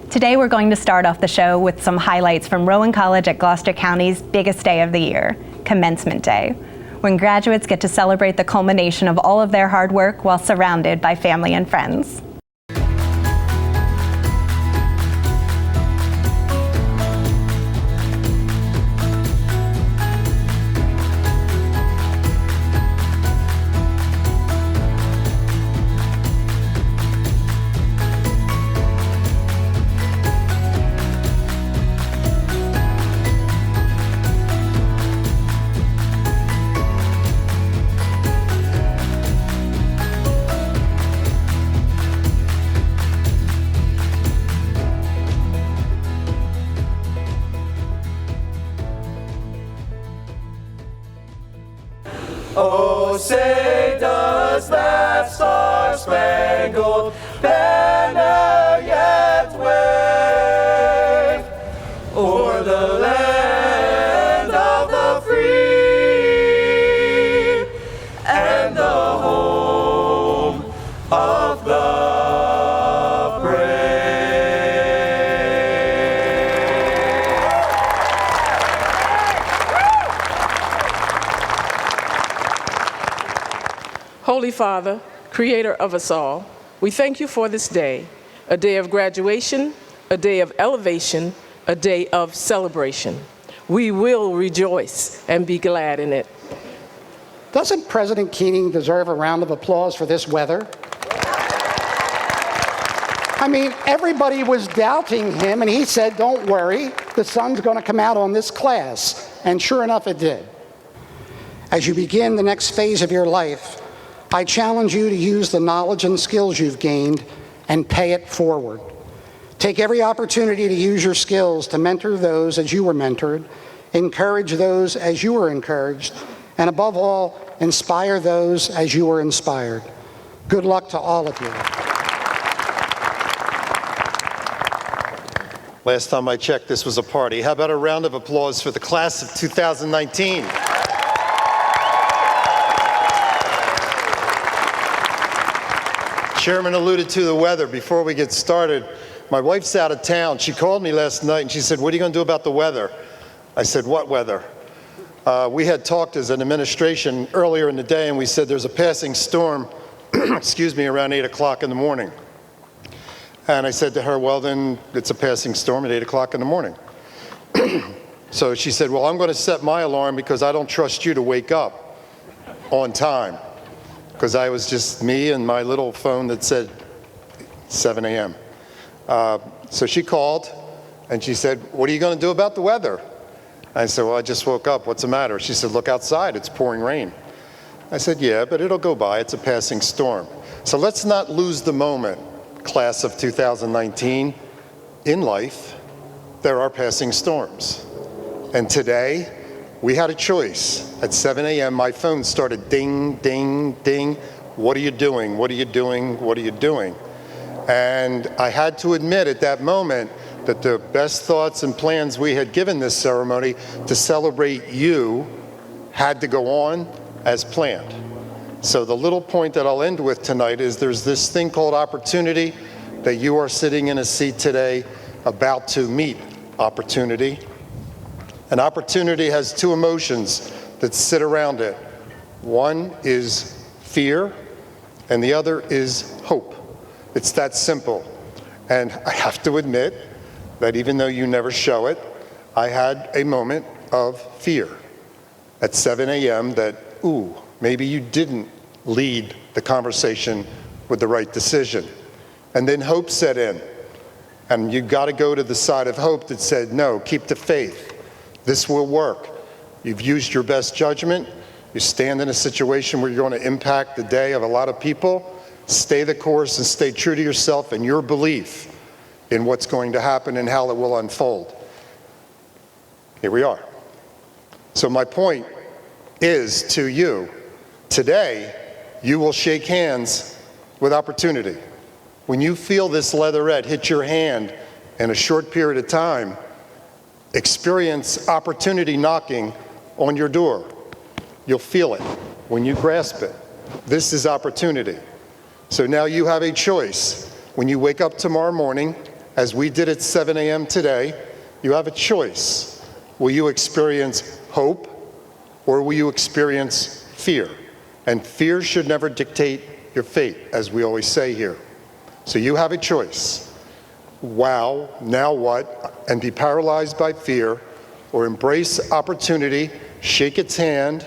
Today we're going to start off the show with some highlights from Rowan College at Gloucester County's biggest day of the year, Commencement Day, when graduates get to celebrate the culmination of all of their hard work while surrounded by family and friends. Oh, say does that star-spangled banner yet wave o'er the land of the free and the home of the brave. Holy Father, creator of us all, we thank you for this day, a day of graduation, a day of elevation, a day of celebration. We will rejoice and be glad in it. Doesn't President Keating deserve a round of applause for this weather? I mean, everybody was doubting him, and he said, don't worry, the sun's going to come out on this class. And sure enough, it did. As you begin the next phase of your life, I challenge you to use the knowledge and skills you've gained and pay it forward. Take every opportunity to use your skills to mentor those as you were mentored, encourage those as you were encouraged, and above all, inspire those as you were inspired. Good luck to all of you. Last time I checked, this was a party. How about a round of applause for the class of 2019? Chairman alluded to the weather. Before we get started, my wife's out of town. She called me last night and she said, what are you going to do about the weather? I said, what weather? We had talked as an administration earlier in the day, and we said there's a passing storm, excuse me, around 8 o'clock in the morning. And I said to her, well, then it's a passing storm at 8 o'clock in the morning. So she said, well, I'm going to set my alarm because I don't trust you to wake up on time. Because I was just me and my little phone that said 7 a.m. So she called and she said, what are you going to do about the weather? I said, well, I just woke up. What's the matter? She said, look outside. It's pouring rain. I said, yeah, but it'll go by. It's a passing storm. So let's not lose the moment, class of 2019. In life, there are passing storms. And today, we had a choice. At 7 a.m., my phone started ding, ding, ding. What are you doing? What are you doing? What are you doing? And I had to admit at that moment that the best thoughts and plans we had given this ceremony to celebrate you had to go on as planned. So the little point that I'll end with tonight is there's this thing called opportunity, that you are sitting in a seat today about to meet opportunity. And opportunity has two emotions that sit around it. One is fear, and the other is hope. It's that simple. And I have to admit that even though you never show it, I had a moment of fear at 7 a.m. that, ooh, maybe you didn't lead the conversation with the right decision. And then hope set in. And you got to go to the side of hope that said, no, keep the faith. This will work. You've used your best judgment. You stand in a situation where you're going to impact the day of a lot of people. Stay the course and stay true to yourself and your belief in what's going to happen and how it will unfold. Here we are. So my point is to you, today you will shake hands with opportunity. When you feel this leatherette hit your hand in a short period of time, experience opportunity knocking on your door. You'll feel it when you grasp it. This is opportunity. So now you have a choice. When you wake up tomorrow morning as we did at 7 a.m. today, you have a choice. Will you experience hope or will you experience fear? And fear should never dictate your fate, as we always say here. So you have a choice. Wow, now what? And be paralyzed by fear, or embrace opportunity, shake its hand,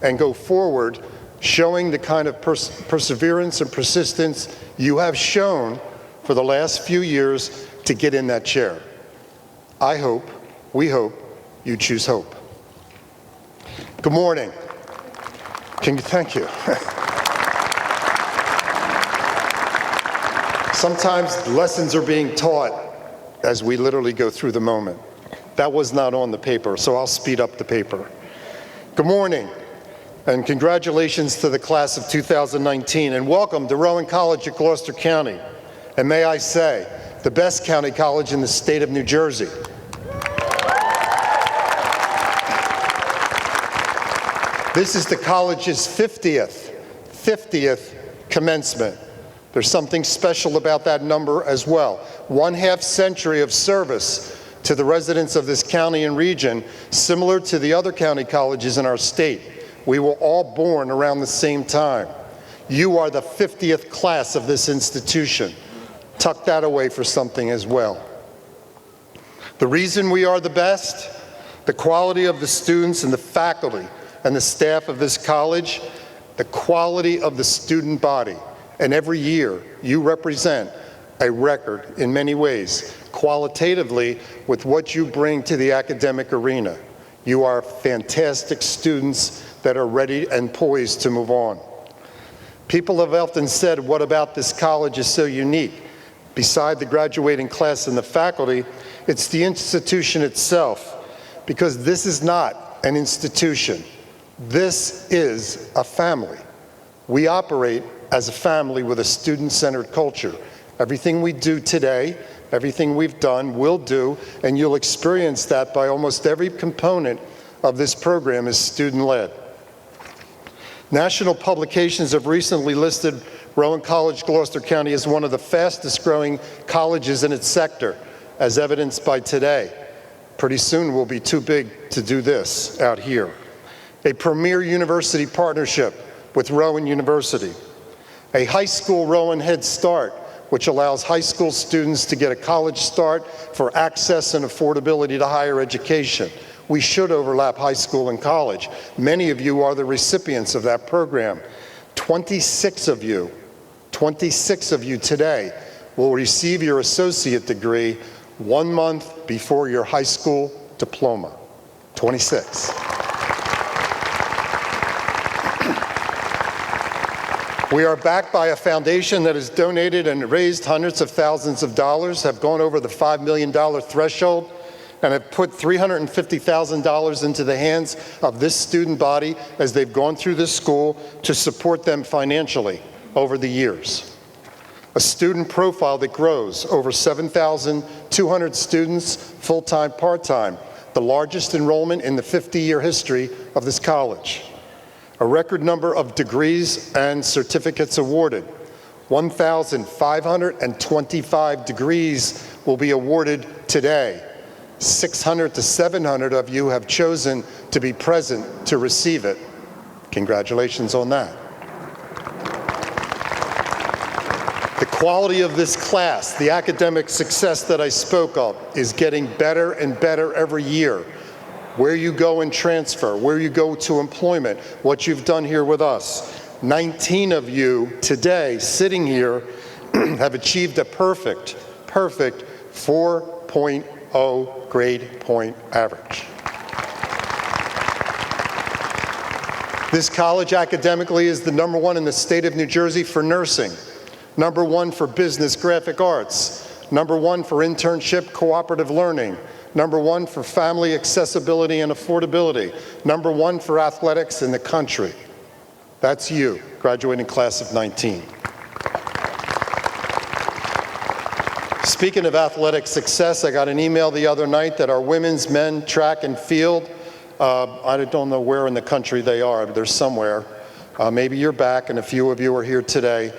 and go forward, showing the kind of perseverance and persistence you have shown for the last few years to get in that chair. I hope, we hope, you choose hope. Good morning. Thank you. Sometimes lessons are being taught as we literally go through the moment. That was not on the paper, so I'll speed up the paper. Good morning, and congratulations to the class of 2019, and welcome to Rowan College at Gloucester County. And may I say, the best county college in the state of New Jersey. This is the college's 50th commencement. There's something special about that number as well. 1/2 century of service to the residents of this county and region, similar to the other county colleges in our state. We were all born around the same time. You are the 50th class of this institution. Tuck that away for something as well. The reason we are the best, the quality of the students and the faculty and the staff of this college, the quality of the student body. And every year, you represent a record in many ways, qualitatively with what you bring to the academic arena. You are fantastic students that are ready and poised to move on. People have often said, what about this college is so unique? Beside the graduating class and the faculty, it's the institution itself, because this is not an institution. This is a family. We operate as a family with a student-centered culture. Everything we do today, everything we've done, will do, and you'll experience that by almost every component of this program is student-led. National publications have recently listed Rowan College, Gloucester County as one of the fastest growing colleges in its sector, as evidenced by today. Pretty soon we'll be too big to do this out here. A premier university partnership with Rowan University. A high school Rowan Head Start, which allows high school students to get a college start for access and affordability to higher education. We should overlap high school and college. Many of you are the recipients of that program. 26 of you today will receive your associate degree 1 month before your high school diploma. 26. We are backed by a foundation that has donated and raised hundreds of thousands of dollars, have gone over the $5 million threshold, and have put $350,000 into the hands of this student body as they've gone through this school to support them financially over the years. A student profile that grows, over 7,200 students, full-time, part-time, the largest enrollment in the 50-year history of this college. A record number of degrees and certificates awarded. 1,525 degrees will be awarded today. 600 to 700 of you have chosen to be present to receive it. Congratulations on that. The quality of this class, the academic success that I spoke of, is getting better and better every year. Where you go and transfer, where you go to employment, what you've done here with us. 19 of you today sitting here have achieved a perfect 4.0 grade point average. This college academically is the #1 in the state of New Jersey for nursing, #1 for business graphic arts, #1 for internship cooperative learning, #1 for family accessibility and affordability, #1 for athletics in the country. That's you, graduating class of 19. Speaking of athletic success, I got an email the other night that our women's, men, track and field, I don't know where in the country they are, but they're somewhere. Maybe you're back and a few of you are here today.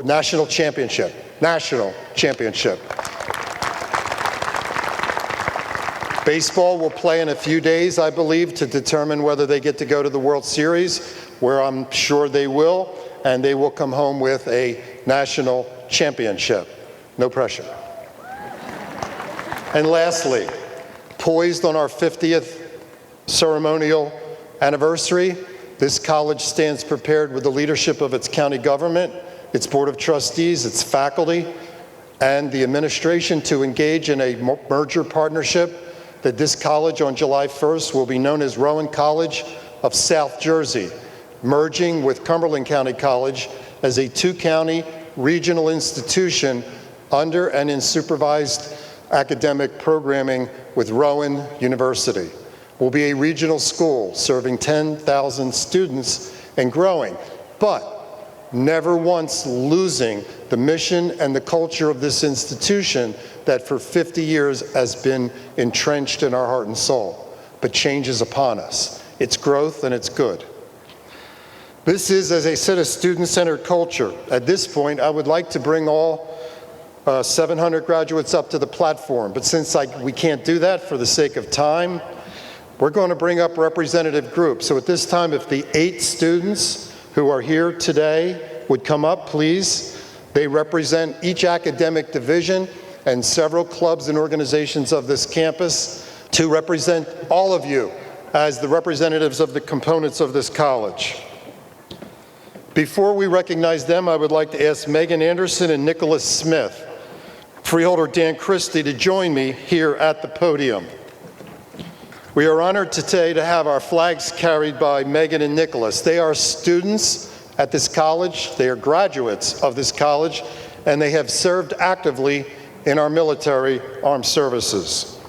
National championship. Baseball will play in a few days, I believe, to determine whether they get to go to the World Series, where I'm sure they will, and they will come home with a national championship. No pressure. And lastly, poised on our 50th ceremonial anniversary, this college stands prepared with the leadership of its county government, its board of trustees, its faculty, and the administration to engage in a merger partnership that this college on July 1st will be known as Rowan College of South Jersey, merging with Cumberland County College as a two-county regional institution under and in supervised academic programming with Rowan University. We'll be a regional school serving 10,000 students and growing, but never once losing the mission and the culture of this institution that for 50 years has been entrenched in our heart and soul, but change is upon us. It's growth and it's good. This is, as I said, a student-centered culture. At this point, I would like to bring all 700 graduates up to the platform, but since we can't do that for the sake of time, we're going to bring up representative groups. So at this time, if the 8 students who are here today would come up, please. They represent each academic division and several clubs and organizations of this campus to represent all of you as the representatives of the components of this college. Before we recognize them, I would like to ask Megan Anderson and Nicholas Smith, freeholder Dan Christie, to join me here at the podium. We are honored today to have our flags carried by Megan and Nicholas. They are students at this college, they are graduates of this college, and they have served actively in our military armed services.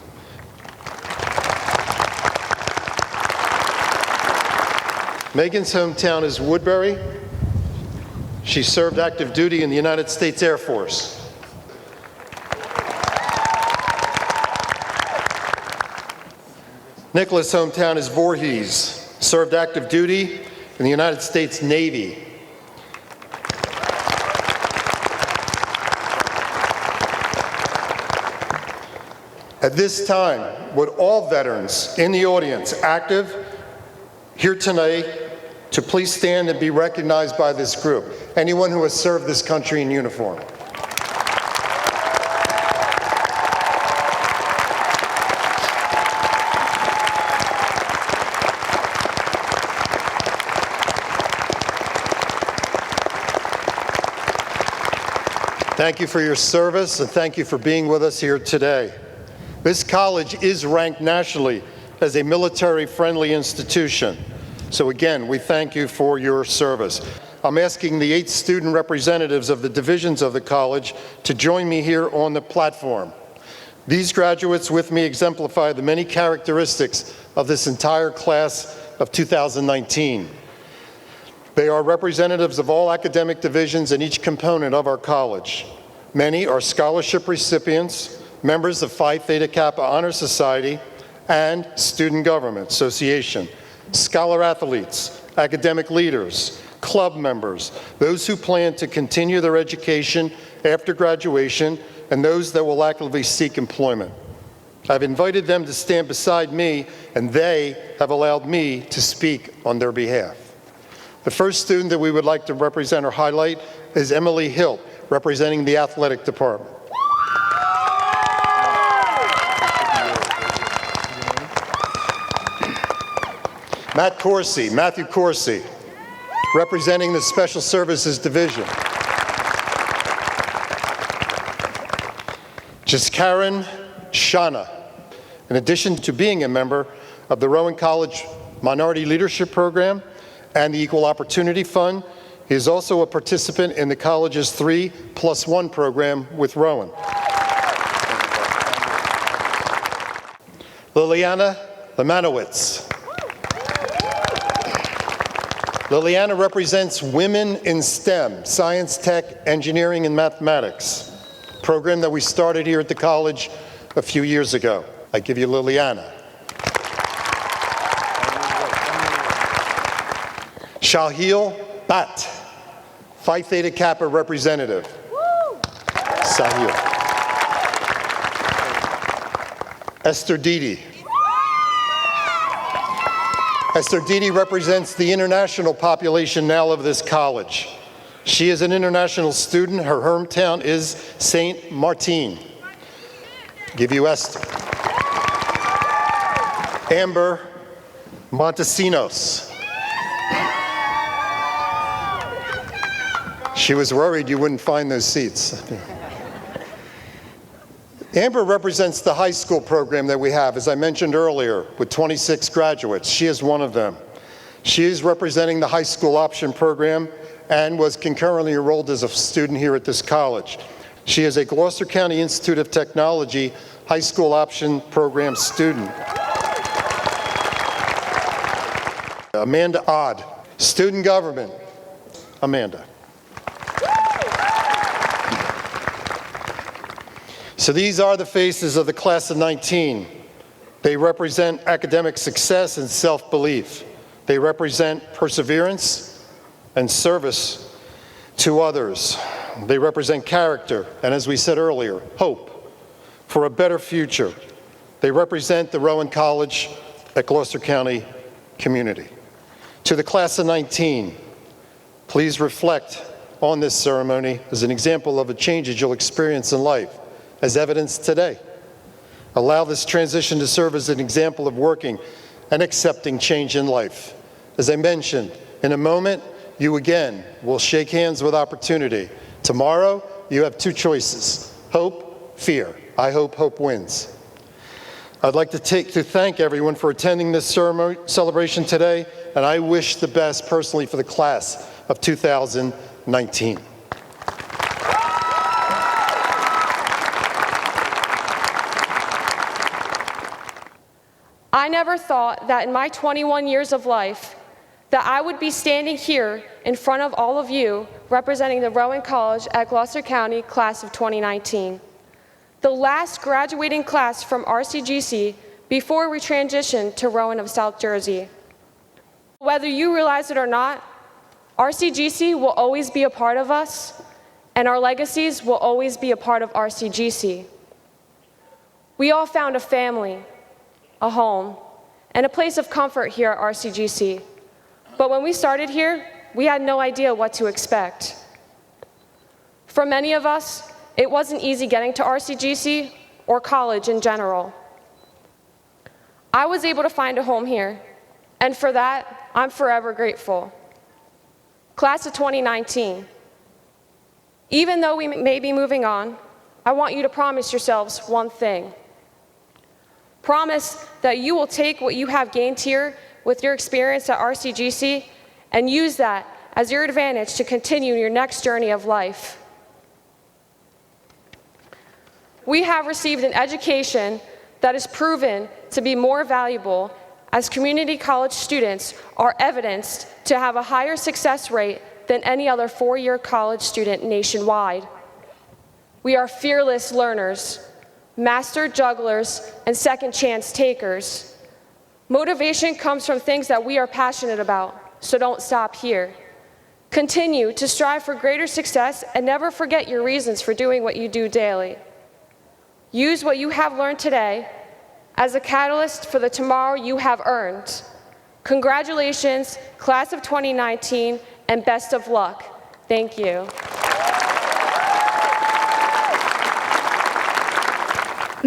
Megan's hometown is Woodbury. She served active duty in the United States Air Force. Nicholas' hometown is Voorhees, served active duty in the United States Navy. At this time, would all veterans in the audience active here tonight to please stand and be recognized by this group? Anyone who has served this country in uniform. Thank you for your service, and thank you for being with us here today. This college is ranked nationally as a military-friendly institution. So again, we thank you for your service. I'm asking the 8 student representatives of the divisions of the college to join me here on the platform. These graduates with me exemplify the many characteristics of this entire class of 2019. They are representatives of all academic divisions in each component of our college. Many are scholarship recipients, members of Phi Theta Kappa Honor Society, and Student Government Association, scholar athletes, academic leaders, club members, those who plan to continue their education after graduation, and those that will actively seek employment. I've invited them to stand beside me, and they have allowed me to speak on their behalf. The first student that we would like to represent or highlight is Emily Hilt, representing the athletic department. Matthew Corsi, representing the Special Services Division. Jiskaren Shana, in addition to being a member of the Rowan College Minority Leadership Program and the Equal Opportunity Fund, he is also a participant in the college's 3+1 program with Rowan. Liliana Lemanowitz. Liliana represents Women in STEM, Science, Tech, Engineering, and Mathematics, a program that we started here at the college a few years ago. I give you Liliana. Shahil Bhatt, Phi Theta Kappa representative. Sahil. Esther Dede. Esther Dede represents the international population now of this college. She is an international student. Her hometown is St. Martin. Give you Esther. Amber Montesinos. She was worried you wouldn't find those seats. Amber represents the high school program that we have, as I mentioned earlier, with 26 graduates. She is one of them. She is representing the high school option program and was concurrently enrolled as a student here at this college. She is a Gloucester County Institute of Technology high school option program student. Amanda Odd, student government. Amanda. So these are the faces of the class of 19. They represent academic success and self-belief. They represent perseverance and service to others. They represent character, and as we said earlier, hope for a better future. They represent the Rowan College at Gloucester County community. To the class of 19, please reflect on this ceremony as an example of the changes you'll experience in life, as evidenced today. Allow this transition to serve as an example of working and accepting change in life. As I mentioned, in a moment, you again will shake hands with opportunity. Tomorrow, you have two choices: hope, fear. I hope hope wins. I'd like to thank everyone for attending this celebration today, and I wish the best personally for the class of 2019. I never thought that in my 21 years of life that I would be standing here in front of all of you representing the Rowan College at Gloucester County class of 2019. The last graduating class from RCGC before we transitioned to Rowan of South Jersey. Whether you realize it or not, RCGC will always be a part of us, and our legacies will always be a part of RCGC. We all found a family, a home, and a place of comfort here at RCGC. But when we started here, we had no idea what to expect. For many of us, it wasn't easy getting to RCGC or college in general. I was able to find a home here, and for that, I'm forever grateful. Class of 2019, even though we may be moving on, I want you to promise yourselves one thing. Promise that you will take what you have gained here with your experience at RCGC and use that as your advantage to continue your next journey of life. We have received an education that is proven to be more valuable, as community college students are evidenced to have a higher success rate than any other four-year college student nationwide. We are fearless learners, master jugglers, and second chance takers. Motivation comes from things that we are passionate about, so don't stop here. Continue to strive for greater success and never forget your reasons for doing what you do daily. Use what you have learned today as a catalyst for the tomorrow you have earned. Congratulations, class of 2019, and best of luck. Thank you.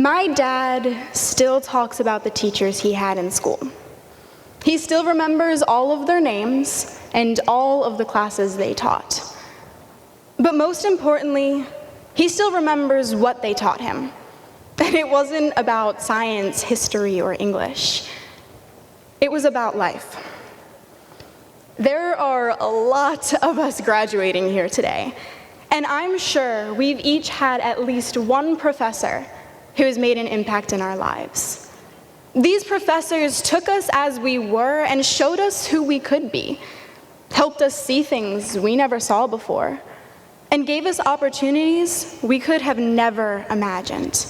My dad still talks about the teachers he had in school. He still remembers all of their names and all of the classes they taught. But most importantly, he still remembers what they taught him. And it wasn't about science, history, or English. It was about life. There are a lot of us graduating here today, and I'm sure we've each had at least one professor who has made an impact in our lives. These professors took us as we were and showed us who we could be, helped us see things we never saw before, and gave us opportunities we could have never imagined.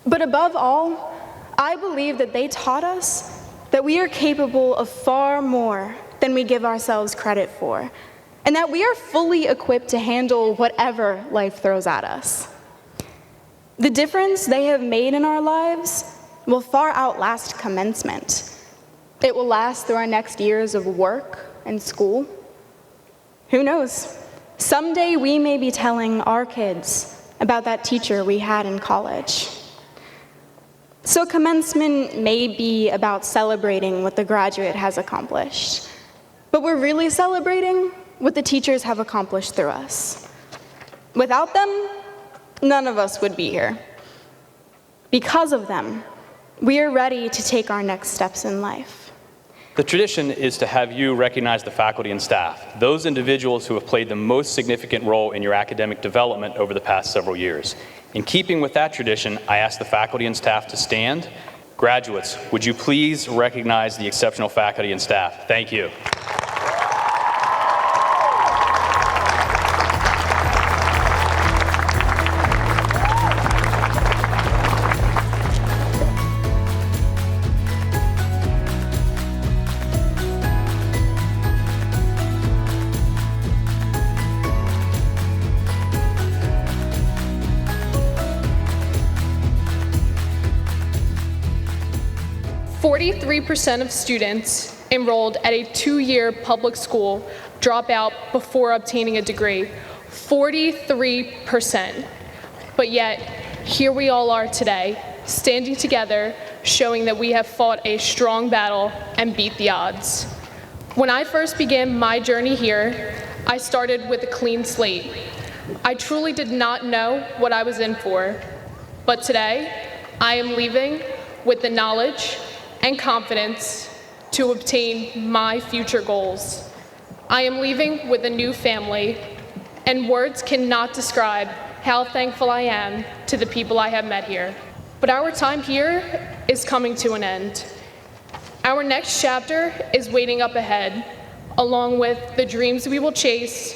But above all, I believe that they taught us that we are capable of far more than we give ourselves credit for, and that we are fully equipped to handle whatever life throws at us. The difference they have made in our lives will far outlast commencement. It will last through our next years of work and school. Who knows? Someday we may be telling our kids about that teacher we had in college. So commencement may be about celebrating what the graduate has accomplished, but we're really celebrating what the teachers have accomplished through us. Without them, none of us would be here. Because of them, we are ready to take our next steps in life. The tradition is to have you recognize the faculty and staff, those individuals who have played the most significant role in your academic development over the past several years. In keeping with that tradition, I ask the faculty and staff to stand. Graduates, would you please recognize the exceptional faculty and staff? Thank you. % of students enrolled at a 2-year public school drop out before obtaining a degree. 43%. But yet, here we all are today, standing together, showing that we have fought a strong battle and beat the odds. When I first began my journey here, I started with a clean slate. I truly did not know what I was in for. But today, I am leaving with the knowledge and confidence to obtain my future goals. I am leaving with a new family, and words cannot describe how thankful I am to the people I have met here. But our time here is coming to an end. Our next chapter is waiting up ahead, along with the dreams we will chase,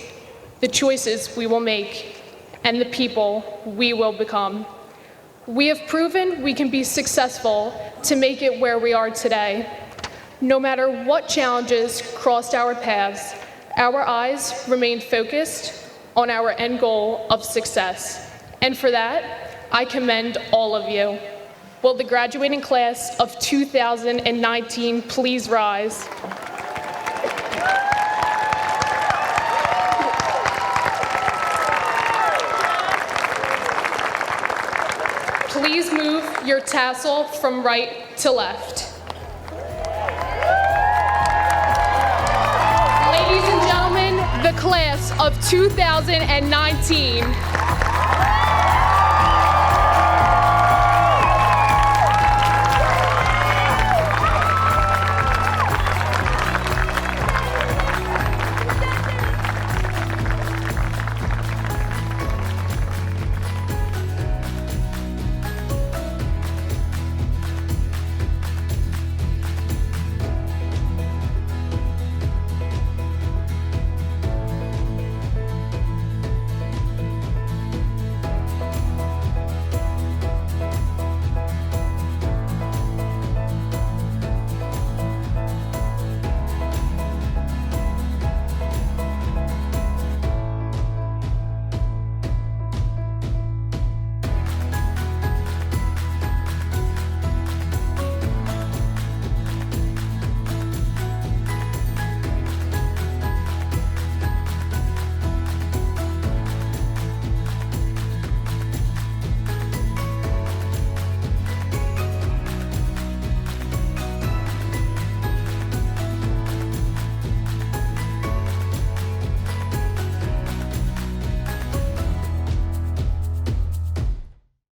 the choices we will make, and the people we will become. We have proven we can be successful to make it where we are today. No matter what challenges crossed our paths, our eyes remained focused on our end goal of success. And for that, I commend all of you. Will the graduating class of 2019 please rise? Please move your tassel from right to left. Ladies and gentlemen, the class of 2019